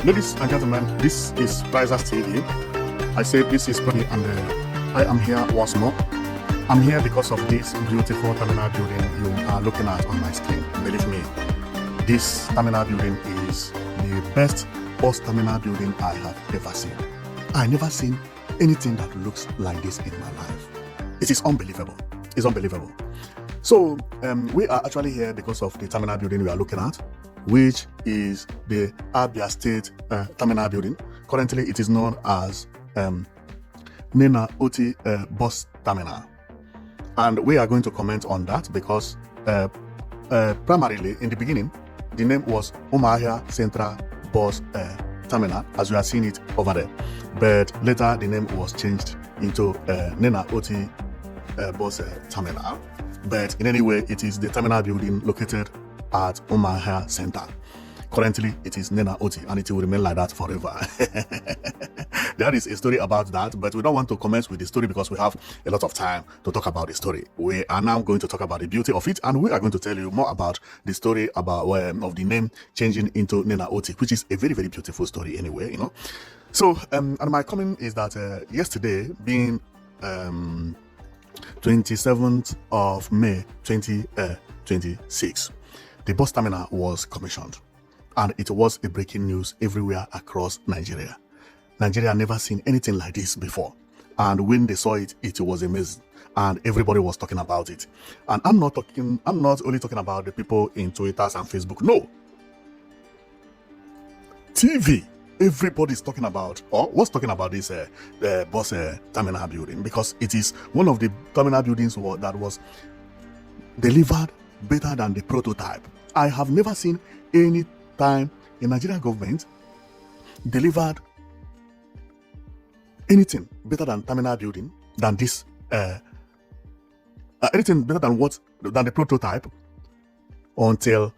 Ladies and gentlemen, this is Risers TV. I say this is Bernie, and I am here once more. I'm here because of this beautiful terminal building you are looking at on my screen. Believe me, this terminal building is the best bus terminal building I have ever seen. I never seen anything that looks like this in my life. It is unbelievable. It's unbelievable. So we are actually here because of the terminal building we are looking at, which is the Abia State terminal building. Currently, it is known as Nnenna Otti bus terminal. And we are going to comment on that because primarily in the beginning, the name was Umuahia Central Bus Terminal, as you are seeing it over there. But later, the name was changed into Nnenna Otti bus terminal. But in any way, it is the terminal building located at Umuahia Center. Currently, it is Nnenna Otti, and it will remain like that forever. There is a story about that, but we don't want to comment with the story because we have a lot of time to talk about the story. We are now going to talk about the beauty of it, and we are going to tell you more about the story about of the name changing into Nnenna Otti, which is a very, very beautiful story anyway, you know. So, and my comment is that yesterday, being 27th of May 2026, the bus terminal was commissioned, and it was a breaking news everywhere across Nigeria. Nigeria never seen anything like this before, and when they saw it, it was amazing, and everybody was talking about it. And I'm not only talking about the people in Twitter and Facebook. No, TV. Everybody is talking about, or was talking about this bus terminal building, because it is one of the terminal buildings that was delivered better than the prototype. I have never seen any time in Nigerian government delivered anything better than terminal building than this, anything better than the prototype until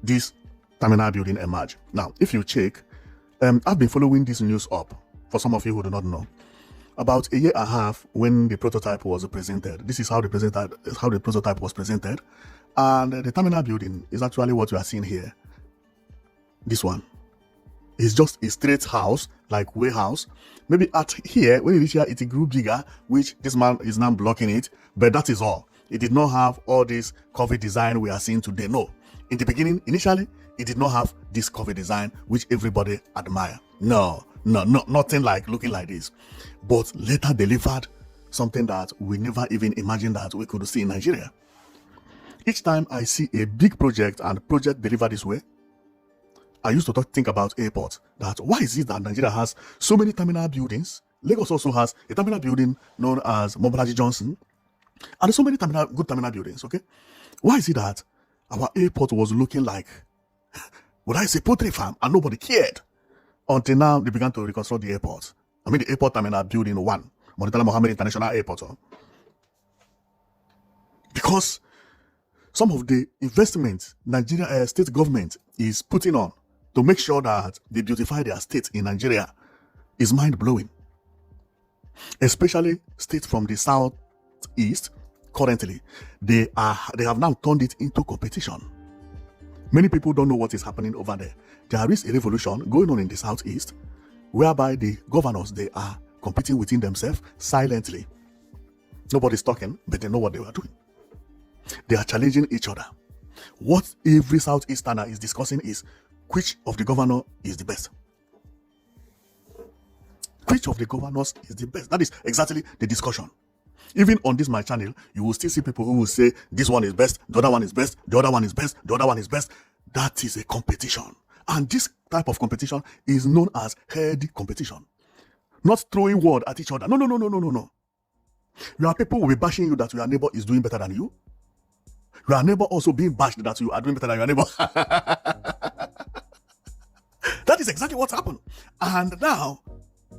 this terminal building emerged. Now, if you check, I've been following this news up for some of you who do not know. About a year and a half when the prototype was presented, this is how the prototype was presented, and the terminal building is actually what you are seeing here. This one is just a straight house, like warehouse. Maybe at here, when you reach here, it grew bigger, which this man is now blocking it, but that is all. It did not have all this curvy design we are seeing today. No, in the beginning, initially, it did not have this curvy design, which everybody admire. No, nothing like looking like this. But later delivered something that we never even imagined that we could see in Nigeria. Each time I see a big project and project delivered this way, I used to think about airports. That why is it that Nigeria has so many terminal buildings? Lagos also has a terminal building known as Mobolaji Johnson, and so many good terminal buildings. Okay, why is it that our airport was looking like, would I say, poultry farm, and nobody cared until now they began to reconstruct the airport? I mean, the airport terminal building 1, Murtala Mohammed International Airport. Because some of the investment Nigeria state government is putting on to make sure that they beautify their state in Nigeria is mind-blowing. Especially states from the southeast. Currently, they have now turned it into competition. Many people don't know what is happening over there. There is a revolution going on in the southeast, whereby the governors, they are competing within themselves silently. Nobody's talking, but they know what they are doing. They are challenging each other. What every southeasterner is discussing is which of the governor is the best. Which of the governors is the best? That is exactly the discussion. Even on this my channel, you will still see people who will say this one is best, the other one is best, the other one is best, the other one is best. That is a competition. And this type of competition is known as healthy competition. Not throwing word at each other. No. Your people will be bashing you that your neighbor is doing better than you. Your neighbor also being bashed that you are doing better than your neighbor. That is exactly what happened. And now,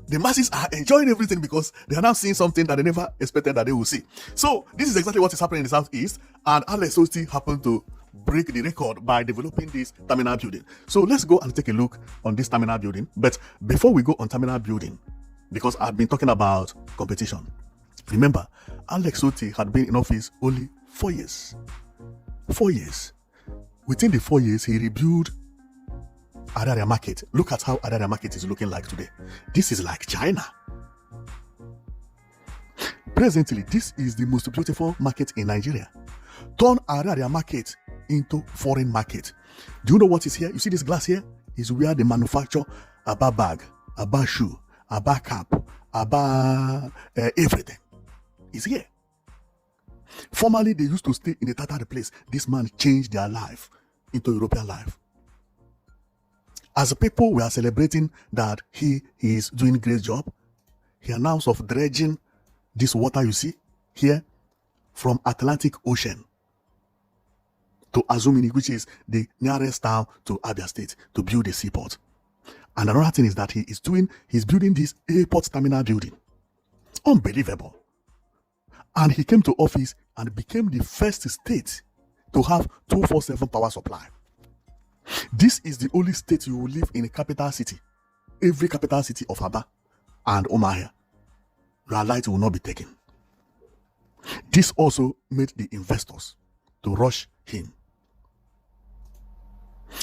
the masses are enjoying everything because they are now seeing something that they never expected that they will see. So, this is exactly what is happening in the southeast, and Nnenna Otti happened to break the record by developing this terminal building. So, let's go and take a look on this terminal building. But before we go on terminal building, because I've been talking about competition, remember, Nnenna Otti had been in office only 4 years. 4 years. Within the 4 years, he rebuilt Araria Market. Look at how Araria Market is looking like today. This is like China. Presently, this is the most beautiful market in Nigeria. Turn Araria Market into foreign market. Do you know what is here? You see this glass here? Is where they manufacture Abba bag, Abba shoe, Abba cap, Abba everything. Is here. Formerly, they used to stay in a Tatar place. This man changed their life into European life. As people were celebrating that he is doing a great job, he announced of dredging this water you see here from Atlantic Ocean to Azumini, which is the nearest town to Abia State, to build a seaport. And another thing is that he's building this airport terminal building. Unbelievable. And he came to office and became the first state to have 24/7 power supply. This is the only state you will live in a capital city. Every capital city of Abia and Umuahia, your light will not be taken. This also made the investors to rush him.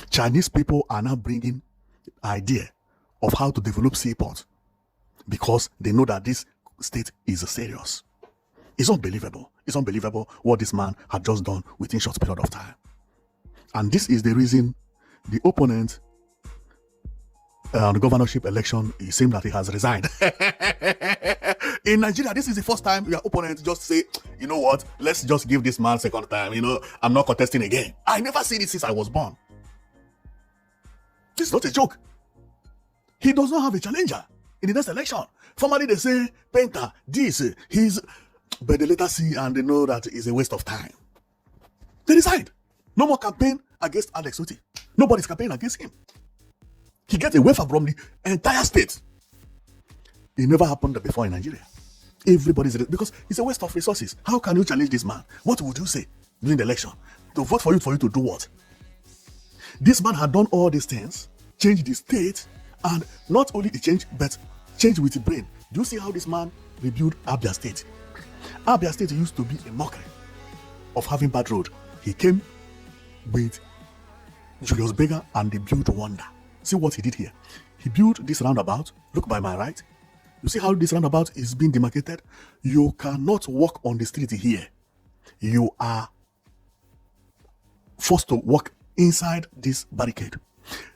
Chinese people are now bringing the idea of how to develop seaport because they know that this state is serious. It's unbelievable. It's unbelievable what this man had just done within a short period of time. And this is the reason the opponent on the governorship election, it seemed that he has resigned. In Nigeria, this is the first time your opponent just say, you know what, let's just give this man second time. I'm not contesting again. I never seen it since I was born. This is not a joke. He does not have a challenger in the next election. Formerly, they say, Painter, but they later see and they know that it's a waste of time. They resigned. No more campaign against Alex Otti. Nobody's campaigning against him. He gets a waiver from the entire state. It never happened before in Nigeria. Because it's a waste of resources. How can you challenge this man? What would you say during the election? To vote for you to do what? This man had done all these things, changed the state, and not only he changed, but changed with the brain. Do you see how this man rebuilt Abia State? Abia State used to be a mockery of having bad road. He came with Julius Berger and they built wonder. See what he did here. He built this roundabout. Look by my right. You see how this roundabout is being demarcated? You cannot walk on the street here. You are forced to walk inside this barricade.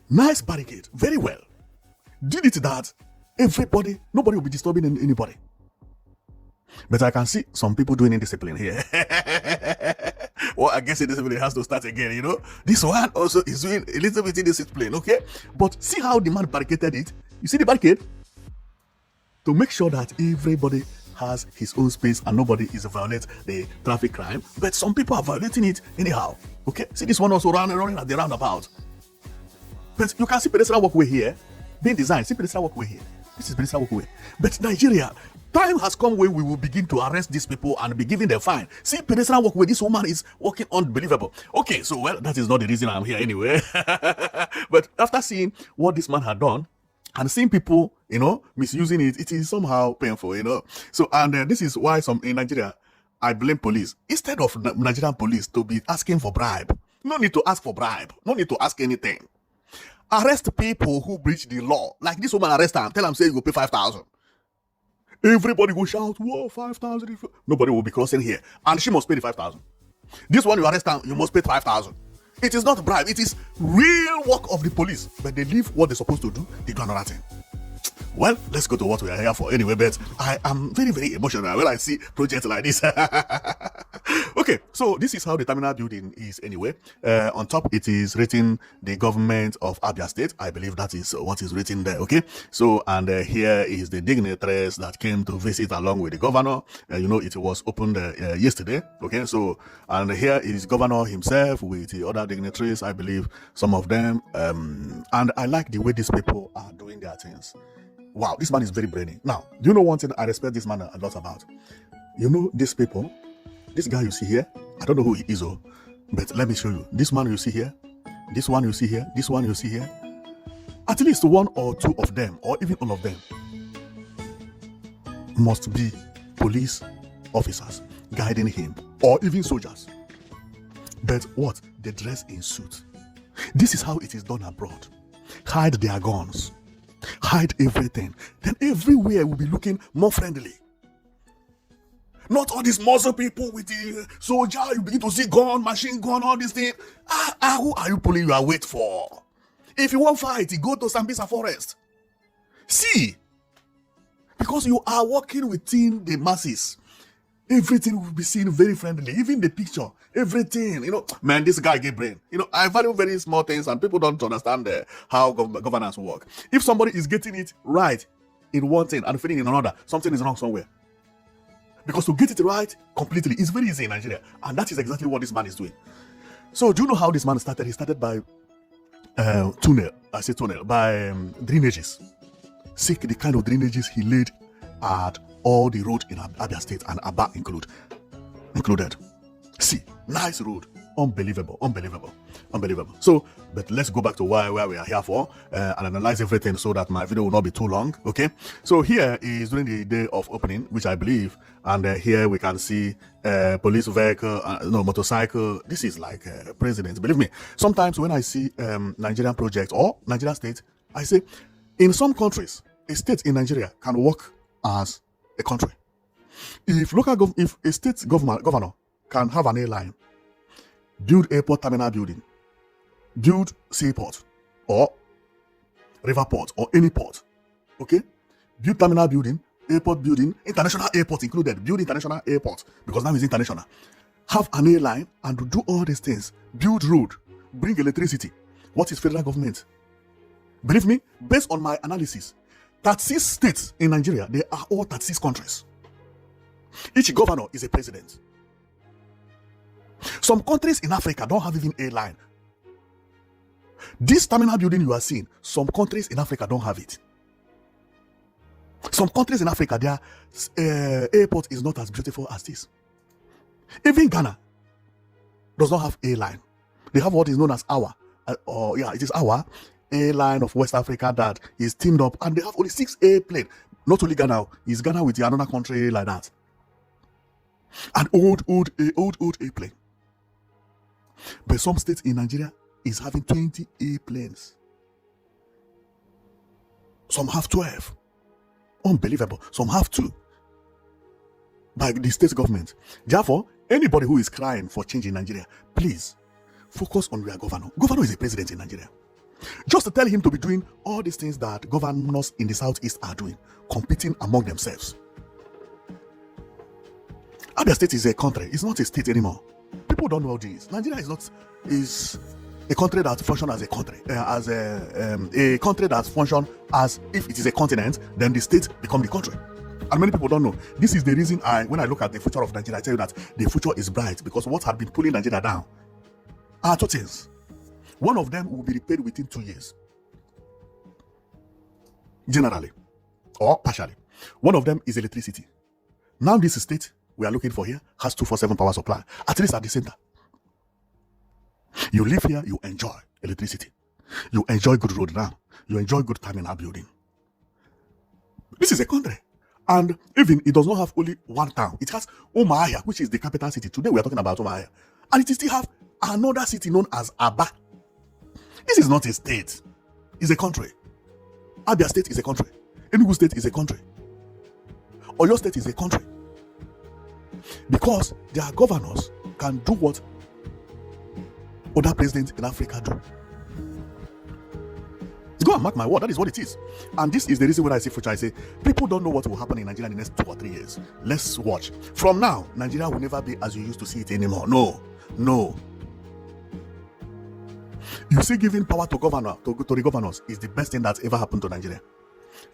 Nice barricade. Very well. Did it that nobody will be disturbing anybody. But I can see some people doing indiscipline here. Well, I guess indiscipline has to start again, This one also is doing a little bit indiscipline, okay? But see how the man barricaded it? You see the barricade? To make sure that everybody has his own space and nobody is violating the traffic crime. But some people are violating it anyhow, okay? See this one also running at the roundabout. But you can see pedestrian walkway here being designed. See pedestrian walkway here. This is pedestrian walkway. But Nigeria, time has come when we will begin to arrest these people and be giving them fine. See, pedestrian walkway, this woman is walking unbelievable. Okay, so, well, that is not the reason I'm here anyway. But after seeing what this man had done, and seeing people, misusing it, it is somehow painful, So, and this is why in Nigeria, I blame police. Instead of Nigerian police to be asking for bribe, no need to ask for bribe, no need to ask anything. Arrest people who breach the law. Like this woman, arrest her, tell them, say you go pay 5,000. Everybody will shout, whoa, 5,000. Nobody will be crossing here. And she must pay the 5,000. This one you arrest her, you must pay 5,000. It is not bribe, it is real work of the police. But they leave what they're supposed to do, they do another thing. Well, let's go to what we are here for anyway, but I am very, very emotional when I see projects like this. Okay, so this is how the terminal building is anyway. On top, it is written the government of Abia State. I believe that is what is written there, okay? So, and here is the dignitaries that came to visit along with the governor. It was opened yesterday, okay? So, and here is governor himself with the other dignitaries, I believe, some of them. And I like the way these people are doing their things. Wow, this man is very brainy. Now, do you know one thing I respect this man a lot about? These people, this guy you see here, I don't know who he is, but let me show you. This man you see here, this one you see here, this one you see here, at least one or two of them, or even all of them, must be police officers guiding him, or even soldiers. But what? They dress in suits. This is how it is done abroad. hide their guns, hide everything. Then everywhere will be looking more friendly. Not all these muscle people with the soldier, you begin to see gun, machine gun, all these things. Who are you pulling your weight for? If you want fight, you go to Sambisa forest. See, because you are working within the masses, everything will be seen very friendly. Even the picture, everything, man, this guy get brain. I value very small things and people don't understand how governance work. If somebody is getting it right in one thing and failing in another, something is wrong somewhere. Because to get it right completely is very easy in Nigeria. And that is exactly what this man is doing. So do you know how this man started? He started by by drainages. See the kind of drainages he laid at all the road in Abia State and Abia included. See, nice road. Unbelievable. So, but let's go back to where we are here for and analyze everything so that my video will not be too long. Okay, so here is during the day of opening, which I believe, and here we can see police vehicle, motorcycle. This is like president. Believe me, sometimes when I see Nigerian project or Nigerian state, I say in some countries, a state in Nigeria can work as a country. If a state governor can have an airline, build airport terminal building, build seaport or river port or any port, okay? Build terminal building, airport building, international airport included, build international airport because now it's international. Have an airline and do all these things, build road, bring electricity. What is federal government? Believe me, based on my analysis, 36 states in Nigeria, they are all 36 countries. Each governor is a president. Some countries in Africa don't have even airline. This terminal building you are seeing, some countries in Africa don't have it. Some countries in Africa, their airport is not as beautiful as this. Even Ghana does not have airline. They have what is known as it is our airline of West Africa that is teamed up, and they have only 6 airplanes. Not only Ghana, is Ghana with another country like that. An old airplane. But some states in Nigeria is having 20 airplanes. Some have 12. Unbelievable. Some have 2 by the state government. Therefore, anybody who is crying for change in Nigeria, please focus on your governor. Governor is a president in Nigeria. Just to tell him to be doing all these things that governors in the southeast are doing, competing among themselves. Abia State is a country. It's not a state anymore. People don't know this. Nigeria is a country that functions as a country, as a country that functions as if it is a continent. Then the state become the country, and many people don't know. This is the reason when I look at the future of Nigeria, I tell you that the future is bright because what had been pulling Nigeria down are 2 things. One of them will be repaired within 2 years, generally or partially. One of them is electricity. Now this state we are looking for here has 24/7 power supply, at least at the center. You live here, you enjoy electricity. You enjoy good road now. You enjoy good terminal building. This is a country. And even it does not have only one town. It has Umuahia, which is the capital city. Today we are talking about Umuahia. And it still have another city known as Abia. This is not a state. It's a country. Abia State is a country. Enugu State is a country. Oyo State is a country. Because their governors can do what other presidents in Africa do. Go and mark my word, that is what it is. And this is the reason when I say future, I say people don't know what will happen in Nigeria in the next 2 or 3 years. Let's watch. From now, Nigeria will never be as you used to see it anymore. No. You see, giving power to the governors is the best thing that's ever happened to Nigeria.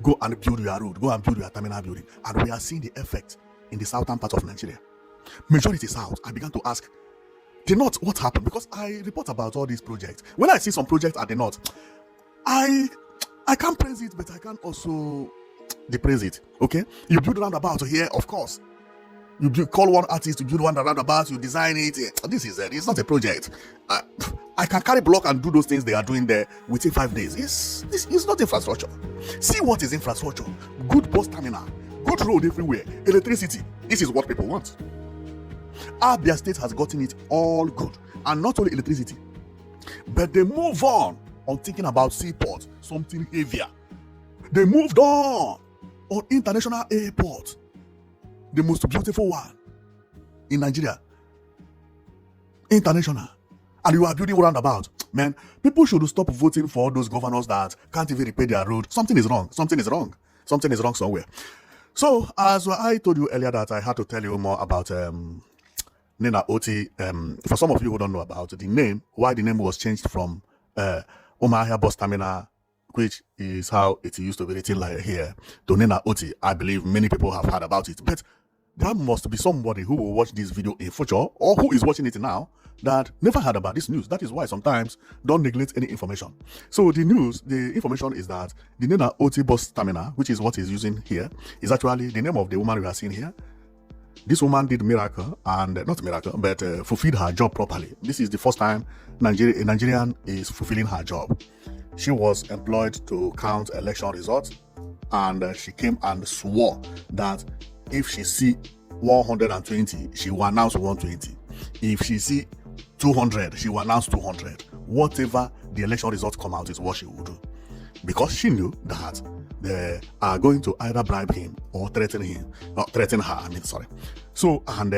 Go and build your road, go and build your terminal building. And we are seeing the effect in the southern part of Nigeria. Majority south. I began to ask, the north, what happened? Because I report about all these projects. When I see some projects at the north, I can't praise it, but I can also depraise it. Okay? You build roundabout here, of course. You call one artist to build one roundabout, you design it. This is it. It's not a project. I can carry block and do those things they are doing there within 5 days. It's not infrastructure. See what is infrastructure. Good bus terminal, good road everywhere, electricity. This is what people want. Abia State has gotten it all good. And not only electricity, but they move on on thinking about seaport, something heavier. They moved on international airport, the most beautiful one in Nigeria, international, and you are building roundabout. Man, people should stop voting for those governors that can't even repair their road. Something is wrong. Something is wrong. Something is wrong somewhere. So, as I told you earlier that I had to tell you more about Nnenna Otti. For some of you who don't know about the name, why the name was changed from Umuahia bus terminal, which is how it used to be written like here, to Nnenna Otti. I believe many people have heard about it, but there must be somebody who will watch this video in future or who is watching it now that never heard about this news. That is why sometimes don't neglect any information. So the information is that the Nnenna Otti bus terminal, which is what is using here, is actually the name of the woman we are seeing here. This woman did miracle, and not miracle, but fulfilled her job properly. This is the first time a Nigerian is fulfilling her job. She was employed to count election results, and she came and swore that if she see 120, she will announce 120. If she see 200, she will announce 200. Whatever the election results come out is what she will do, because she knew that they are going to either bribe him or threaten him, not threaten her. So, and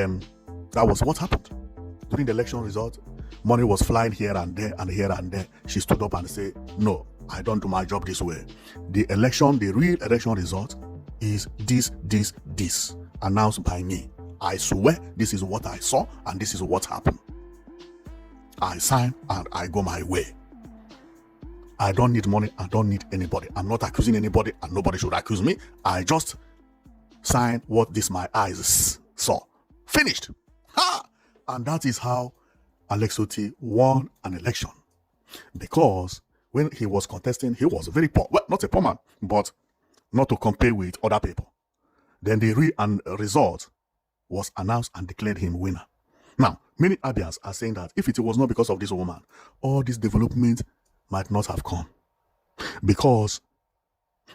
that was what happened during the election result. Money was flying here and there and here and there. She stood up and said, "No, I don't do my job this way. The real election result is this, announced by me. I swear this is what I saw and this is what happened. I sign and I go my way. I don't need money. I don't need anybody. I'm not accusing anybody and nobody should accuse me. I just sign what my eyes saw. Finished." Ha! And that is how Alex Otti won an election. Because when he was contesting, he was very poor. Well, not a poor man, but not to compare with other people. Then the result was announced and declared him winner. Now, many Abians are saying that if it was not because of this woman, all this development might not have come. Because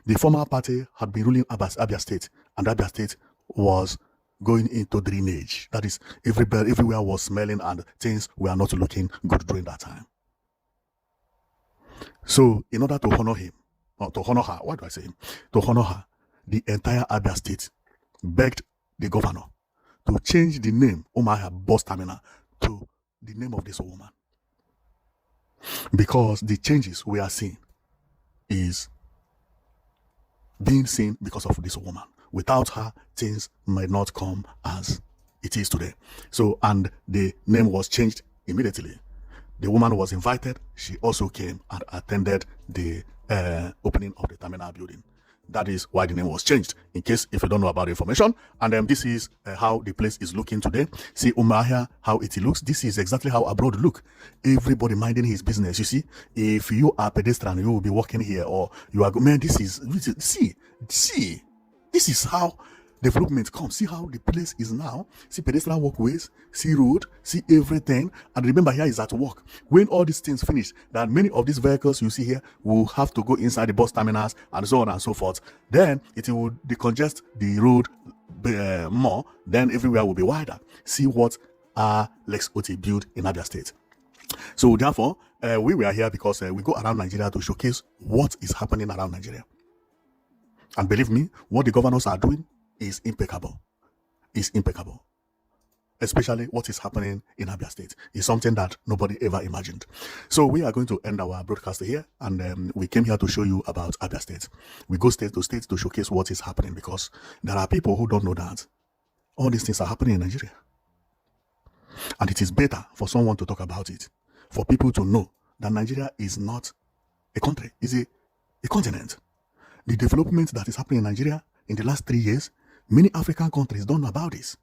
the former party had been ruling Abia State, and Abia State was going into drainage. That is, everywhere was smelling and things were not looking good during that time. So, in order to honor him, or to honor her, why do I say him? To honor her, the entire Abia State begged the governor to change the name Umuahia bus terminal to the name of this woman. Because the changes we are seeing is being seen because of this woman. Without her, things might not come as it is today. So, and the name was changed immediately. The woman was invited. She also came and attended the opening of the terminal building. That is why the name was changed, in case if you don't know about the information. And this is how the place is looking today. See Umuahia, how it looks. This is exactly how abroad look. Everybody minding his business. You see, if you are pedestrian, you will be walking here, or you are, man, this is this is how development comes. See how the place is now. See pedestrian walkways, see road, see everything. And remember, here is at work. When all these things finish, that many of these vehicles you see here will have to go inside the bus terminals and so on and so forth. Then it will decongest the road more. Then everywhere will be wider. See what Alex Otti built in Abia State. So therefore, we were here because we go around Nigeria to showcase what is happening around Nigeria. And believe me, what the governors are doing is impeccable. Is impeccable. Especially what is happening in Abia State is something that nobody ever imagined. So we are going to end our broadcast here, and we came here to show you about Abia State. We go state to showcase what is happening, because there are people who don't know that all these things are happening in Nigeria. And it is better for someone to talk about it, for people to know that Nigeria is not a country, it's a continent. The development that is happening in Nigeria in the last 3 years, many African countries don't know about this.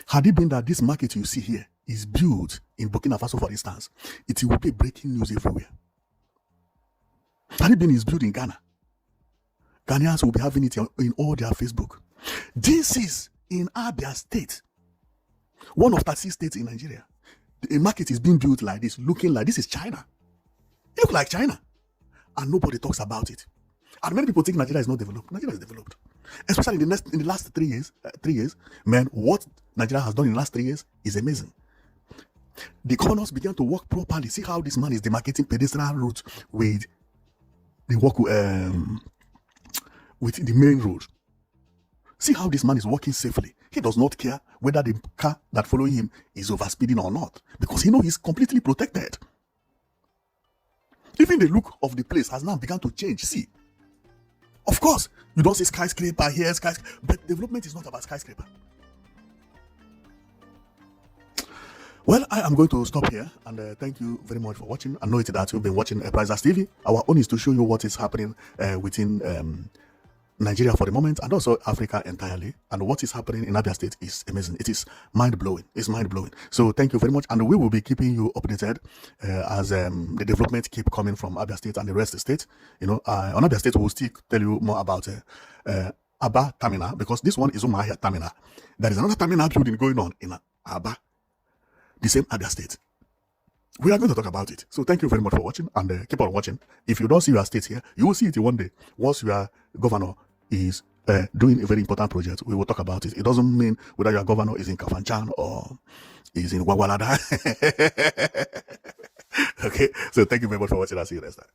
Had it been that this market you see here is built in Burkina Faso, for instance, it will be breaking news everywhere. Had it been built in Ghana, Ghanaians will be having it in all their Facebook. This is in Abia State, one of 36 states in Nigeria. The market is being built like this, looking like this is China. It looks like China, and nobody talks about it. And many people think Nigeria is not developed. Nigeria is developed, especially in the last 3 years. Man, what Nigeria has done in the last 3 years is amazing. The governors began to work properly. See how this man is demarcating pedestrian route with the with the main road. See how this man is working safely. He does not care whether the car that following him is overspeeding or not, because he knows he's completely protected. Even the look of the place has now begun to change. See, of course, you don't see skyscraper here, but development is not about skyscraper. Well, I am going to stop here, and thank you very much for watching. I know it that you've been watching Prisers TV. Our own is to show you what is happening within Nigeria for the moment, and also Africa entirely. And what is happening in Abia State is amazing. It is mind-blowing. It's mind-blowing. So thank you very much, and we will be keeping you updated as the development keep coming from Abia State and the rest of the state. You know, on Abia State, we will still tell you more about Abba Terminal, because this one is Umuahia Terminal. There is another terminal building going on in Abba, the same Abia State. We are going to talk about it. So thank you very much for watching, and keep on watching. If you don't see your state here, you will see it one day. Once your governor is doing a very important project, we will talk about it. It doesn't mean whether your governor is in Kafanchan or is in Wagwalada. Okay, so thank you very much for watching. I'll see you next time.